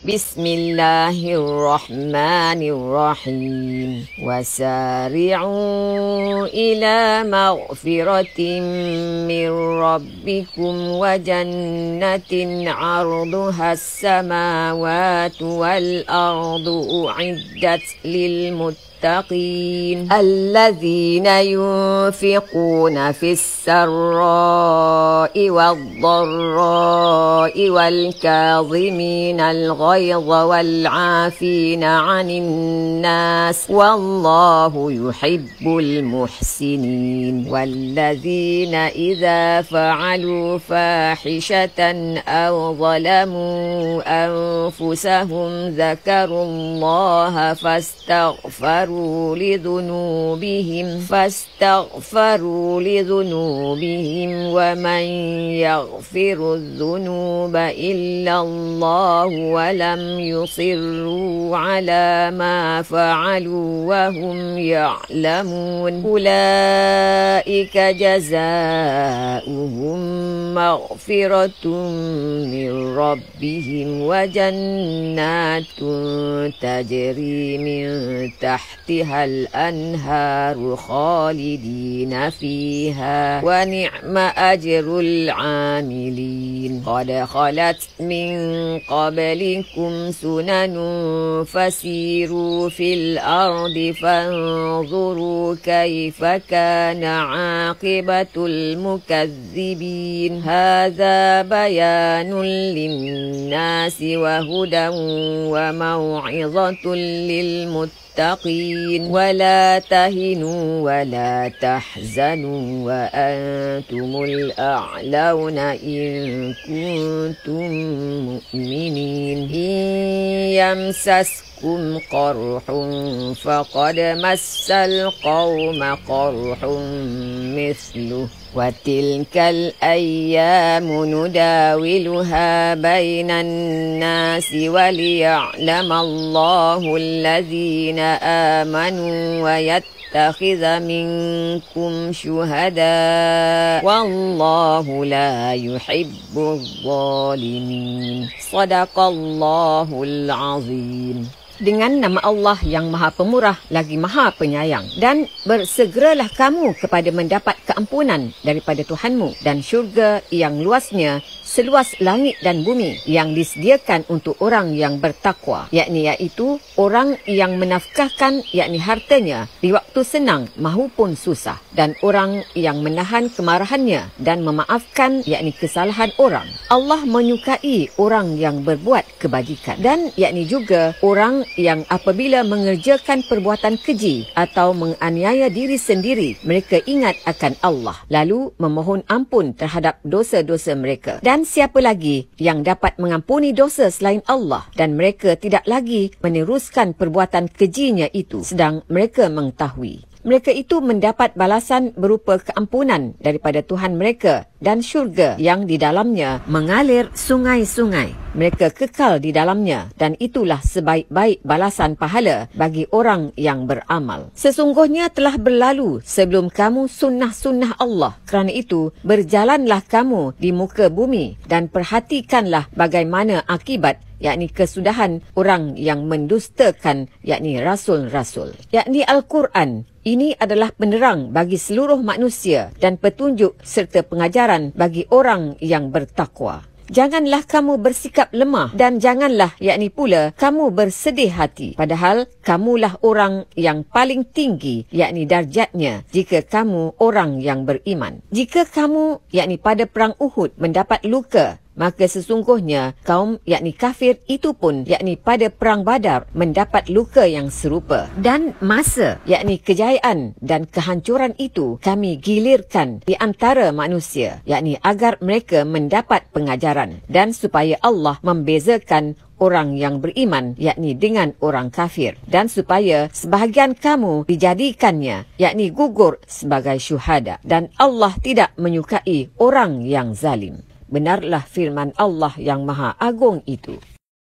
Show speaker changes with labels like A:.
A: Bismillahirrahmanirrahim. Wasari'u ila maghfiratin min rabbikum wa jannatin 'arduha as-samawati wal ardu u'iddat lil muttaqin alladzina yunfiquna fis sarra'i wad-dharra'i wal kadhimina al-ghayza wal 'afina 'anil nas wallahu yuhibbul muhsinin walladzina idza fa'alu fahishatan aw zalamu anfusahum dzakarullaha fastaghfaru lidhunubihim wa man yaghfiru dhunuba illa Allah wa lam yusirru ala ma fa'alu wa hum ya'lamun ulaika jazaa'uhum maghfiratun min rabbihim wa jannatun tajri min تحتها الأنهار خالدين فيها ونعم أجر العاملين قد خلت من قبلكم سنن فسيروا في الأرض فانظروا كيف كان عاقبة المكذبين هذا بيان للناس وهدى وموعظة للمتقين ولا تهنوا ولا تحزنوا وأنتم الأعلون إن كنتم مؤمنين إن يمسسكم قرح فقد مس القوم قرح مثله وتلك الأيام نداولها بين الناس وليعلم الله الذين آمنوا ويتخذ منكم شهداء والله لا يحب الظالمين صدق الله العظيم. Dengan nama Allah yang Maha Pemurah lagi Maha Penyayang. Dan bersegeralah kamu kepada mendapat keampunan daripada Tuhanmu dan syurga yang luasnya seluas langit dan bumi yang disediakan untuk orang yang bertakwa, iaitu orang yang menafkahkan hartanya di waktu senang mahupun susah, dan orang yang menahan kemarahannya dan memaafkan kesalahan orang. Allah menyukai orang yang berbuat kebajikan, dan juga orang yang apabila mengerjakan perbuatan keji atau menganiaya diri sendiri, mereka ingat akan Allah lalu memohon ampun terhadap dosa-dosa mereka. Dan siapa lagi yang dapat mengampuni dosa selain Allah? Dan mereka tidak lagi meneruskan perbuatan kejinya itu sedang mereka mengetahui. Mereka itu mendapat balasan berupa keampunan daripada Tuhan mereka dan syurga yang di dalamnya mengalir sungai-sungai. Mereka kekal di dalamnya, dan itulah sebaik-baik balasan pahala bagi orang yang beramal. Sesungguhnya telah berlalu sebelum kamu sunnah-sunnah Allah. Kerana itu, berjalanlah kamu di muka bumi dan perhatikanlah bagaimana akibat kesudahan orang yang mendustakan rasul-rasul. Al-Quran ini adalah penerang bagi seluruh manusia dan petunjuk serta pengajaran bagi orang yang bertakwa. Janganlah kamu bersikap lemah dan janganlah pula kamu bersedih hati, padahal kamulah orang yang paling tinggi darjatnya jika kamu orang yang beriman. Jika kamu pada perang Uhud mendapat luka, maka sesungguhnya kaum kafir itu pun pada perang Badar mendapat luka yang serupa. Dan masa kejayaan dan kehancuran itu kami gilirkan di antara manusia, agar mereka mendapat pengajaran, dan supaya Allah membezakan orang yang beriman dengan orang kafir, dan supaya sebahagian kamu dijadikannya gugur sebagai syuhada, dan Allah tidak menyukai orang yang zalim. Benarlah firman Allah yang Maha Agung itu.